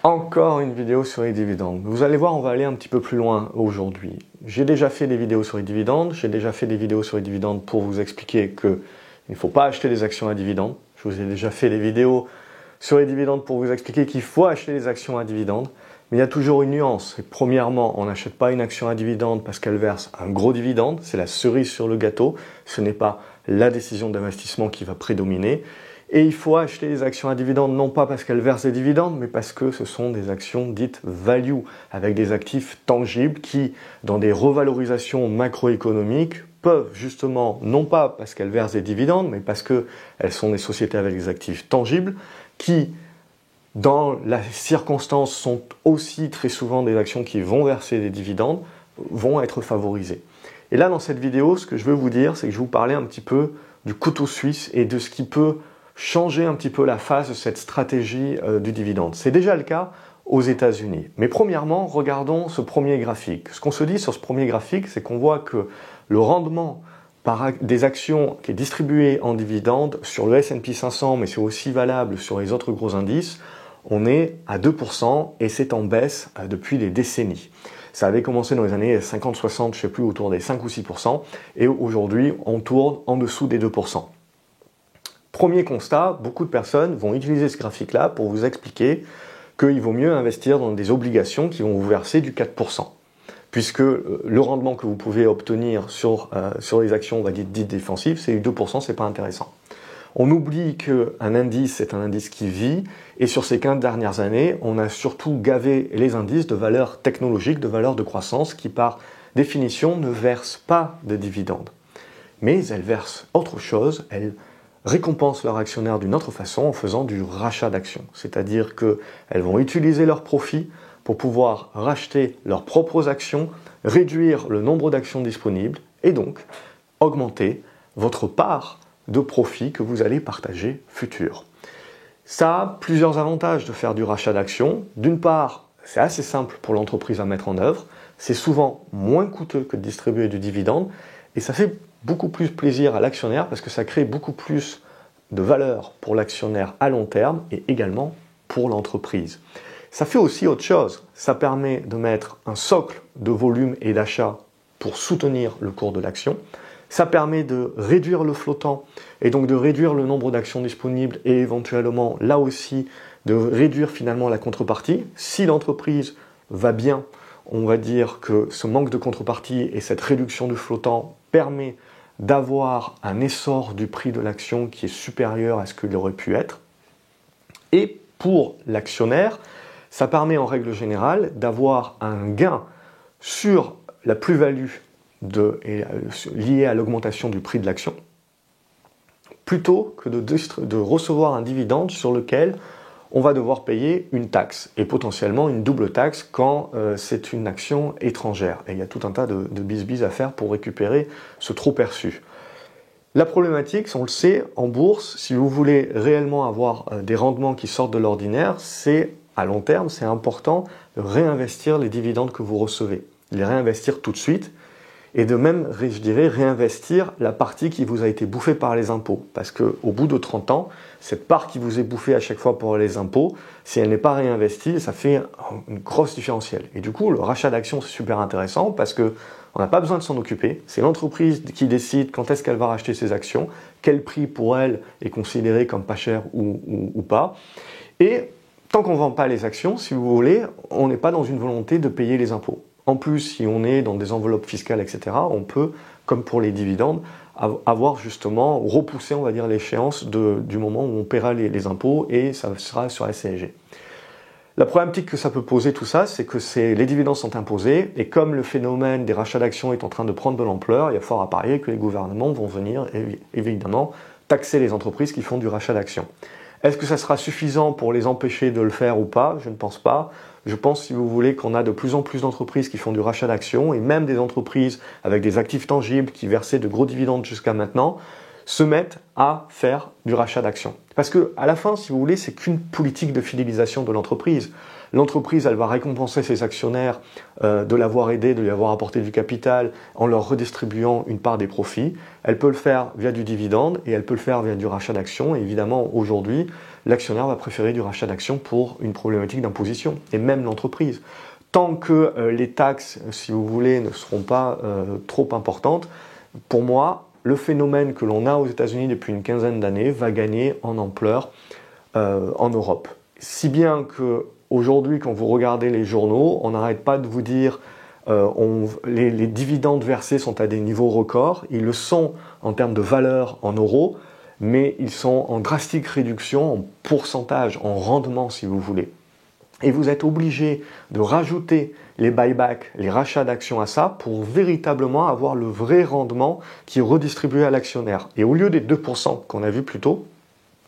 Encore une vidéo sur les dividendes. Vous allez voir, on va aller un petit peu plus loin aujourd'hui. J'ai déjà fait des vidéos sur les dividendes. J'ai déjà fait des vidéos sur les dividendes pour vous expliquer qu'il ne faut pas acheter des actions à dividendes. Je vous ai déjà fait des vidéos sur les dividendes pour vous expliquer qu'il faut acheter des actions à dividendes. Mais il y a toujours une nuance. Et premièrement, on n'achète pas une action à dividende parce qu'elle verse un gros dividende. C'est la cerise sur le gâteau. Ce n'est pas la décision d'investissement qui va prédominer. Et il faut acheter des actions à dividendes non pas parce qu'elles versent des dividendes, mais parce que ce sont des actions dites value, avec des actifs tangibles qui, dans des revalorisations macroéconomiques, peuvent justement, non pas parce qu'elles versent des dividendes, mais parce qu'elles sont des sociétés avec des actifs tangibles, qui, dans la circonstance, sont aussi très souvent des actions qui vont verser des dividendes, vont être favorisées. Et là, dans cette vidéo, ce que je veux vous dire, c'est que je vais vous parler un petit peu du couteau suisse et de ce qui peut changer un petit peu la face de cette stratégie du dividende. C'est déjà le cas aux États-Unis. Mais premièrement, regardons ce premier graphique. Ce qu'on se dit sur ce premier graphique, c'est qu'on voit que le rendement des actions qui est distribué en dividende sur le S&P 500, mais c'est aussi valable sur les autres gros indices, on est à 2% et c'est en baisse depuis des décennies. Ça avait commencé dans les années 50-60, je ne sais plus, autour des 5 ou 6%, et aujourd'hui, on tourne en dessous des 2%. Premier constat, beaucoup de personnes vont utiliser ce graphique-là pour vous expliquer qu'il vaut mieux investir dans des obligations qui vont vous verser du 4%. Puisque le rendement que vous pouvez obtenir sur les actions, on va dire dites défensives, c'est 2%, c'est pas intéressant. On oublie qu'un indice, c'est un indice qui vit, et sur ces 15 dernières années, on a surtout gavé les indices de valeurs technologiques, de valeurs de croissance, qui par définition ne versent pas de dividendes. Mais elles versent autre chose, elles récompensent leurs actionnaires d'une autre façon en faisant du rachat d'actions. C'est-à-dire qu'elles vont utiliser leurs profits pour pouvoir racheter leurs propres actions, réduire le nombre d'actions disponibles et donc augmenter votre part de profit que vous allez partager futur. Ça a plusieurs avantages de faire du rachat d'actions. D'une part, c'est assez simple pour l'entreprise à mettre en œuvre, c'est souvent moins coûteux que de distribuer du dividende et ça fait beaucoup plus plaisir à l'actionnaire parce que ça crée beaucoup plus de valeur pour l'actionnaire à long terme et également pour l'entreprise. Ça fait aussi autre chose, ça permet de mettre un socle de volume et d'achat pour soutenir le cours de l'action, ça permet de réduire le flottant et donc de réduire le nombre d'actions disponibles et éventuellement là aussi de réduire finalement la contrepartie. Si l'entreprise va bien, on va dire que ce manque de contrepartie et cette réduction du flottant permet d'avoir un essor du prix de l'action qui est supérieur à ce qu'il aurait pu être. Et pour l'actionnaire, ça permet en règle générale d'avoir un gain sur la plus-value liée à l'augmentation du prix de l'action, plutôt que de recevoir un dividende sur lequel on va devoir payer une taxe, et potentiellement une double taxe quand c'est une action étrangère. Et il y a tout un tas de bis à faire pour récupérer ce trop perçu. La problématique, on le sait, en bourse, si vous voulez réellement avoir des rendements qui sortent de l'ordinaire, c'est à long terme, c'est important de réinvestir les dividendes que vous recevez, les réinvestir tout de suite, et de même, je dirais, réinvestir la partie qui vous a été bouffée par les impôts. Parce qu'au bout de 30 ans, cette part qui vous est bouffée à chaque fois pour les impôts, si elle n'est pas réinvestie, ça fait une grosse différentielle. Et du coup, le rachat d'actions, c'est super intéressant parce qu'on n'a pas besoin de s'en occuper. C'est l'entreprise qui décide quand est-ce qu'elle va racheter ses actions, quel prix pour elle est considéré comme pas cher ou pas. Et tant qu'on ne vend pas les actions, si vous voulez, on n'est pas dans une volonté de payer les impôts. En plus, si on est dans des enveloppes fiscales, etc., on peut, comme pour les dividendes, avoir justement repoussé, on va dire, l'échéance du moment où on paiera les impôts et ça sera sur la CSG. La problématique que ça peut poser tout ça, c'est que les dividendes sont imposés et comme le phénomène des rachats d'actions est en train de prendre de l'ampleur, il y a fort à parier que les gouvernements vont venir, évidemment, taxer les entreprises qui font du rachat d'actions. Est-ce que ça sera suffisant pour les empêcher de le faire ou pas? Je ne pense pas. Je pense, si vous voulez, qu'on a de plus en plus d'entreprises qui font du rachat d'actions et même des entreprises avec des actifs tangibles qui versaient de gros dividendes jusqu'à maintenant se mettent à faire du rachat d'actions. Parce que à la fin, si vous voulez, c'est qu'une politique de fidélisation de l'entreprise. L'entreprise, elle va récompenser ses actionnaires de l'avoir aidé, de lui avoir apporté du capital en leur redistribuant une part des profits. Elle peut le faire via du dividende et elle peut le faire via du rachat d'actions. Et évidemment, aujourd'hui, l'actionnaire va préférer du rachat d'actions pour une problématique d'imposition, et même l'entreprise. Tant que les taxes, si vous voulez, ne seront pas trop importantes, pour moi, le phénomène que l'on a aux États-Unis depuis une quinzaine d'années va gagner en ampleur en Europe. Si bien qu'aujourd'hui, quand vous regardez les journaux, on n'arrête pas de vous dire les dividendes versés sont à des niveaux records. Ils le sont en termes de valeur en euros, mais ils sont en drastique réduction en pourcentage, en rendement, si vous voulez. Et vous êtes obligé de rajouter les buybacks, les rachats d'actions à ça pour véritablement avoir le vrai rendement qui est redistribué à l'actionnaire. Et au lieu des 2% qu'on a vu plus tôt,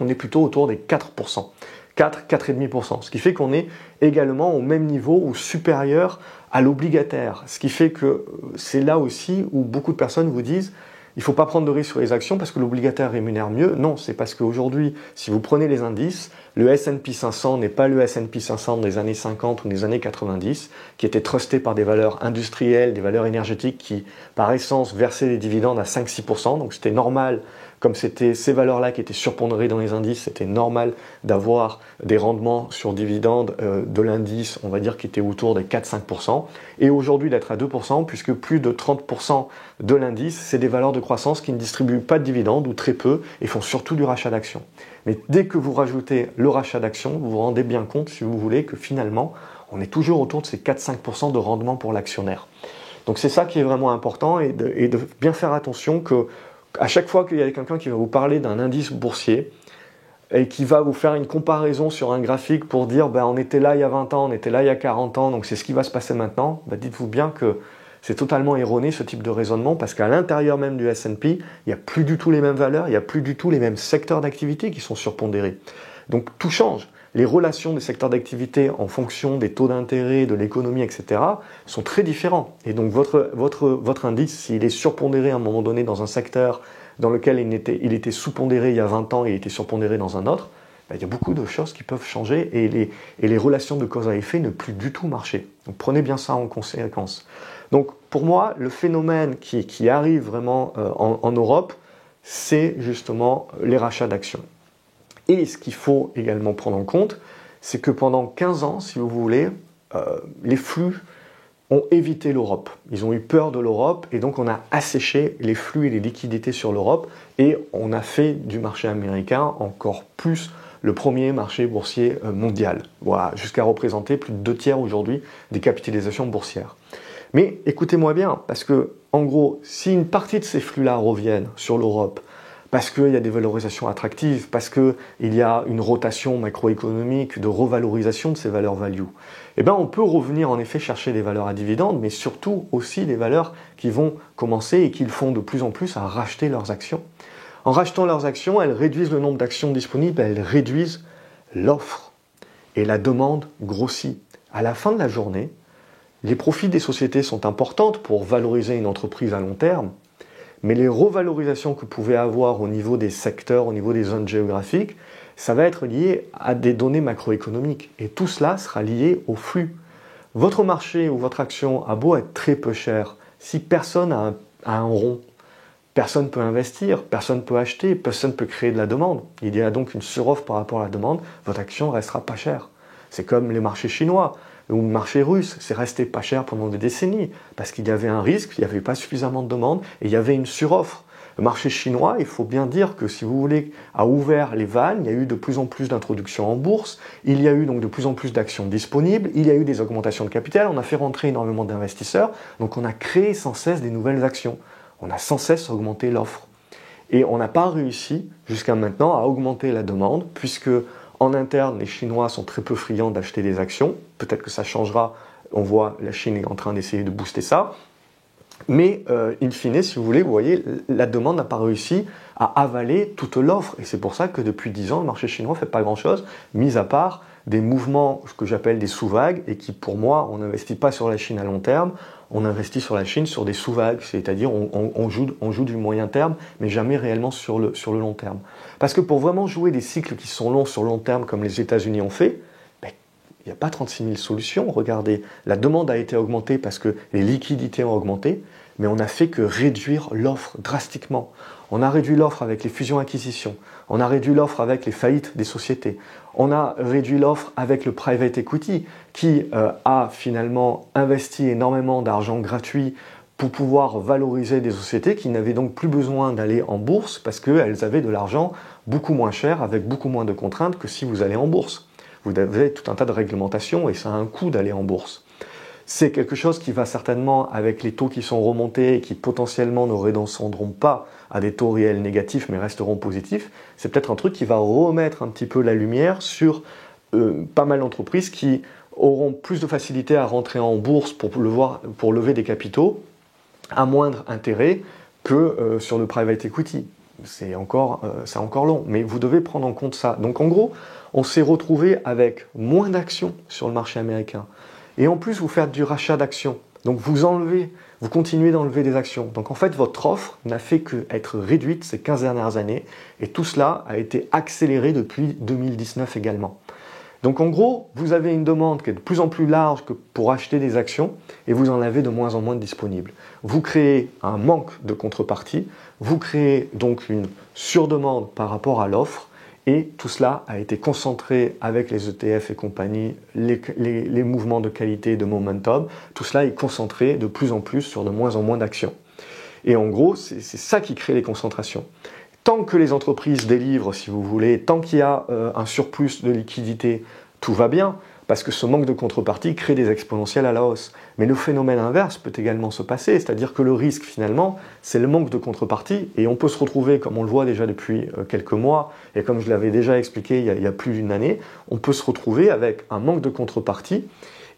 on est plutôt autour des 4%. 4,5%. Ce qui fait qu'on est également au même niveau ou supérieur à l'obligataire. Ce qui fait que c'est là aussi où beaucoup de personnes vous disent il ne faut pas prendre de risques sur les actions parce que l'obligataire rémunère mieux. Non, c'est parce qu'aujourd'hui, si vous prenez les indices, le S&P 500 n'est pas le S&P 500 des années 50 ou des années 90, qui était trusté par des valeurs industrielles, des valeurs énergétiques qui, par essence, versaient des dividendes à 5-6%. Donc c'était normal, comme c'était ces valeurs-là qui étaient surpondérées dans les indices, c'était normal d'avoir des rendements sur dividendes de l'indice, on va dire, qui étaient autour des 4-5%. Et aujourd'hui, d'être à 2%, puisque plus de 30% de l'indice, c'est des valeurs de croissance qui ne distribuent pas de dividendes ou très peu et font surtout du rachat d'actions. Mais dès que vous rajoutez le rachat d'actions, vous vous rendez bien compte, si vous voulez, que finalement, on est toujours autour de ces 4-5% de rendement pour l'actionnaire. Donc c'est ça qui est vraiment important et de bien faire attention que à chaque fois qu'il y a quelqu'un qui va vous parler d'un indice boursier et qui va vous faire une comparaison sur un graphique pour dire on était là il y a 20 ans, on était là il y a 40 ans, donc c'est ce qui va se passer maintenant, dites-vous bien que c'est totalement erroné ce type de raisonnement parce qu'à l'intérieur même du S&P, il n'y a plus du tout les mêmes valeurs, il n'y a plus du tout les mêmes secteurs d'activité qui sont surpondérés. Donc tout change. Les relations des secteurs d'activité en fonction des taux d'intérêt, de l'économie, etc. sont très différents. Et donc votre indice, s'il est surpondéré à un moment donné dans un secteur dans lequel il était sous-pondéré il y a 20 ans et il était surpondéré dans un autre, il y a beaucoup de choses qui peuvent changer et les relations de cause à effet ne plus du tout marcher. Donc prenez bien ça en conséquence. Donc pour moi, le phénomène qui arrive vraiment en Europe, c'est justement les rachats d'actions. Et ce qu'il faut également prendre en compte, c'est que pendant 15 ans, si vous voulez, les flux ont évité l'Europe. Ils ont eu peur de l'Europe et donc on a asséché les flux et les liquidités sur l'Europe et on a fait du marché américain encore plus le premier marché boursier mondial, voilà, jusqu'à représenter plus de 2/3 aujourd'hui des capitalisations boursières. Mais écoutez-moi bien, parce que en gros, si une partie de ces flux-là reviennent sur l'Europe, parce qu'il y a des valorisations attractives, parce qu'il y a une rotation macroéconomique de revalorisation de ces valeurs value, on peut revenir en effet chercher des valeurs à dividendes, mais surtout aussi des valeurs qui vont commencer et qui font de plus en plus à racheter leurs actions. En rachetant leurs actions, elles réduisent le nombre d'actions disponibles, elles réduisent l'offre. Et la demande grossit. À la fin de la journée, les profits des sociétés sont importantes pour valoriser une entreprise à long terme, mais les revalorisations que vous pouvez avoir au niveau des secteurs, au niveau des zones géographiques, ça va être lié à des données macroéconomiques. Et tout cela sera lié au flux. Votre marché ou votre action a beau être très peu cher, si personne a un rond, personne ne peut investir, personne ne peut acheter, personne ne peut créer de la demande. Il y a donc une suroffre par rapport à la demande, votre action ne restera pas chère. C'est comme les marchés chinois ou le marché russe, c'est resté pas cher pendant des décennies parce qu'il y avait un risque, il n'y avait pas suffisamment de demande et il y avait une suroffre. Le marché chinois, il faut bien dire que si vous voulez, a ouvert les vannes, il y a eu de plus en plus d'introductions en bourse, il y a eu donc de plus en plus d'actions disponibles, il y a eu des augmentations de capital, on a fait rentrer énormément d'investisseurs, donc on a créé sans cesse des nouvelles actions. On a sans cesse augmenté l'offre. Et on n'a pas réussi jusqu'à maintenant à augmenter la demande puisque en interne, les Chinois sont très peu friands d'acheter des actions. Peut-être que ça changera. On voit la Chine est en train d'essayer de booster ça. Mais in fine, si vous voulez, vous voyez, la demande n'a pas réussi à avaler toute l'offre. Et c'est pour ça que depuis 10 ans, le marché chinois ne fait pas grand-chose, mis à part des mouvements, ce que j'appelle des sous-vagues, et qui, pour moi, on n'investit pas sur la Chine à long terme, on investit sur la Chine sur des sous-vagues, c'est-à-dire on joue du moyen terme, mais jamais réellement sur le long terme. Parce que pour vraiment jouer des cycles qui sont longs sur le long terme, comme les États-Unis ont fait, Il n'y a pas 36 000 solutions. Regardez, la demande a été augmentée parce que les liquidités ont augmenté, mais on n'a fait que réduire l'offre drastiquement. On a réduit l'offre avec les fusions-acquisitions, on a réduit l'offre avec les faillites des sociétés, on a réduit l'offre avec le private equity qui a finalement investi énormément d'argent gratuit pour pouvoir valoriser des sociétés qui n'avaient donc plus besoin d'aller en bourse parce qu'elles avaient de l'argent beaucoup moins cher avec beaucoup moins de contraintes que si vous allez en bourse. Vous avez tout un tas de réglementations et ça a un coût d'aller en bourse. C'est quelque chose qui va certainement, avec les taux qui sont remontés et qui potentiellement ne redescendront pas à des taux réels négatifs mais resteront positifs, c'est peut-être un truc qui va remettre un petit peu la lumière sur pas mal d'entreprises qui auront plus de facilité à rentrer en bourse pour lever des capitaux à moindre intérêt que sur le private equity. C'est encore long, mais vous devez prendre en compte ça. Donc en gros, on s'est retrouvé avec moins d'actions sur le marché américain. Et en plus, vous faites du rachat d'actions. Donc vous continuez d'enlever des actions. Donc en fait, votre offre n'a fait qu'être réduite ces 15 dernières années. Et tout cela a été accéléré depuis 2019 également. Donc en gros, vous avez une demande qui est de plus en plus large que pour acheter des actions et vous en avez de moins en moins disponibles. Vous créez un manque de contrepartie, vous créez donc une surdemande par rapport à l'offre et tout cela a été concentré avec les ETF et compagnie, les mouvements de qualité, de momentum, tout cela est concentré de plus en plus sur de moins en moins d'actions. Et en gros, c'est ça qui crée les concentrations. Tant que les entreprises délivrent, si vous voulez, tant qu'il y a un surplus de liquidité, tout va bien, parce que ce manque de contrepartie crée des exponentielles à la hausse. Mais le phénomène inverse peut également se passer, c'est-à-dire que le risque finalement, c'est le manque de contrepartie, et on peut se retrouver, comme on le voit déjà depuis quelques mois, et comme je l'avais déjà expliqué il y a plus d'une année, on peut se retrouver avec un manque de contrepartie,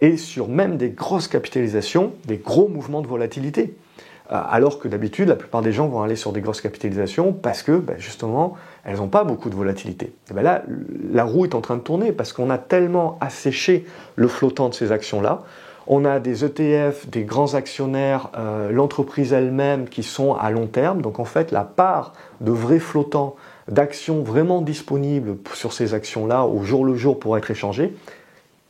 et sur même des grosses capitalisations, des gros mouvements de volatilité. Alors que d'habitude, la plupart des gens vont aller sur des grosses capitalisations parce que, justement, elles n'ont pas beaucoup de volatilité. Et là, la roue est en train de tourner parce qu'on a tellement asséché le flottant de ces actions-là. On a des ETF, des grands actionnaires, l'entreprise elle-même qui sont à long terme. Donc en fait, la part de vrais flottants, d'actions vraiment disponibles sur ces actions-là au jour le jour pour être échangées,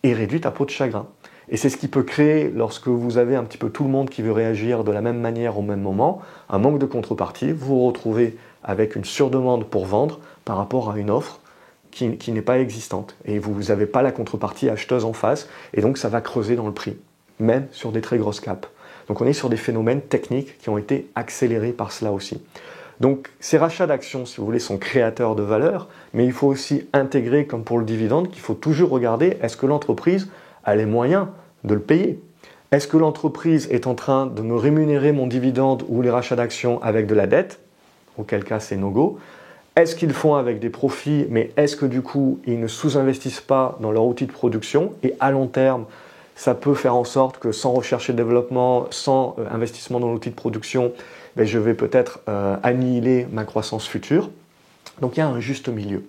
est réduite à peau de chagrin. Et c'est ce qui peut créer, lorsque vous avez un petit peu tout le monde qui veut réagir de la même manière au même moment, un manque de contrepartie, vous vous retrouvez avec une surdemande pour vendre par rapport à une offre qui n'est pas existante. Et vous n'avez pas la contrepartie acheteuse en face, et donc ça va creuser dans le prix, même sur des très grosses capes. Donc on est sur des phénomènes techniques qui ont été accélérés par cela aussi. Donc ces rachats d'actions, si vous voulez, sont créateurs de valeur, mais il faut aussi intégrer, comme pour le dividende, qu'il faut toujours regarder, est-ce que l'entreprise a les moyens de le payer? Est-ce que l'entreprise est en train de me rémunérer mon dividende ou les rachats d'actions avec de la dette? Auquel cas c'est no-go. Est-ce qu'ils font avec des profits, mais est-ce que du coup ils ne sous-investissent pas dans leur outil de production? Et à long terme, ça peut faire en sorte que sans recherche et développement, sans investissement dans l'outil de production, je vais peut-être annihiler ma croissance future. Donc il y a un juste milieu.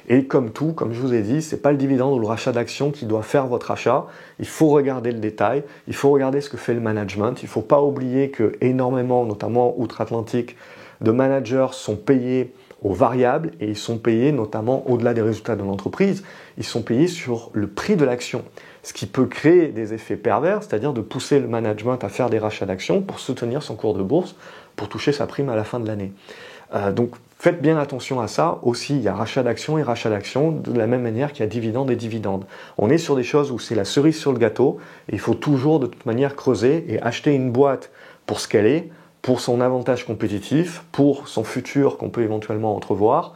Et comme tout, comme je vous ai dit, ce n'est pas le dividende ou le rachat d'actions qui doit faire votre achat. Il faut regarder le détail, il faut regarder ce que fait le management. Il ne faut pas oublier que énormément, notamment outre-Atlantique, de managers sont payés aux variables et ils sont payés notamment au-delà des résultats de l'entreprise, ils sont payés sur le prix de l'action. Ce qui peut créer des effets pervers, c'est-à-dire de pousser le management à faire des rachats d'actions pour soutenir son cours de bourse, pour toucher sa prime à la fin de l'année. Donc faites bien attention à ça. Aussi, il y a rachat d'actions et rachat d'actions de la même manière qu'il y a dividendes et dividendes. On est sur des choses où c'est la cerise sur le gâteau et il faut toujours de toute manière creuser et acheter une boîte pour ce qu'elle est, pour son avantage compétitif, pour son futur qu'on peut éventuellement entrevoir.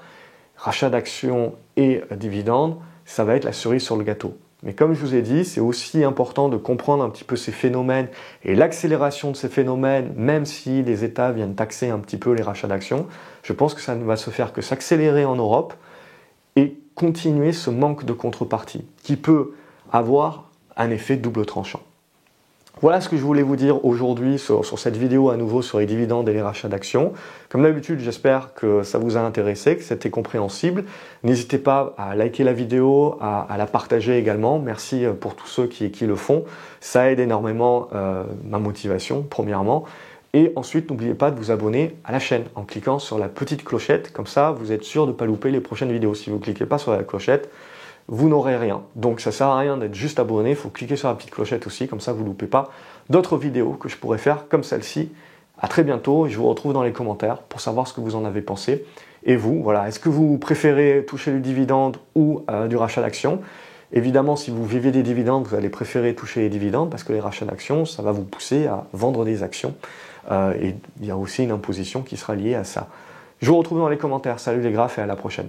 Rachat d'actions et dividendes, ça va être la cerise sur le gâteau. Mais comme je vous ai dit, c'est aussi important de comprendre un petit peu ces phénomènes et l'accélération de ces phénomènes, même si les États viennent taxer un petit peu les rachats d'actions. Je pense que ça ne va se faire que s'accélérer en Europe et continuer ce manque de contrepartie qui peut avoir un effet double tranchant. Voilà ce que je voulais vous dire aujourd'hui sur cette vidéo à nouveau sur les dividendes et les rachats d'actions. Comme d'habitude, j'espère que ça vous a intéressé, que c'était compréhensible. N'hésitez pas à liker la vidéo, à la partager également. Merci pour tous ceux qui le font. Ça aide énormément ma motivation, premièrement. Et ensuite, n'oubliez pas de vous abonner à la chaîne en cliquant sur la petite clochette. Comme ça, vous êtes sûr de ne pas louper les prochaines vidéos. Si vous ne cliquez pas sur la clochette, vous n'aurez rien. Donc ça sert à rien d'être juste abonné, il faut cliquer sur la petite clochette aussi, comme ça vous ne loupez pas d'autres vidéos que je pourrais faire comme celle-ci. À très bientôt et je vous retrouve dans les commentaires pour savoir ce que vous en avez pensé. Et vous, voilà, est-ce que vous préférez toucher du dividende ou du rachat d'actions? Évidemment, si vous vivez des dividendes, vous allez préférer toucher les dividendes parce que les rachats d'actions, ça va vous pousser à vendre des actions. Et il y a aussi une imposition qui sera liée à ça. Je vous retrouve dans les commentaires. Salut les graphes et à la prochaine.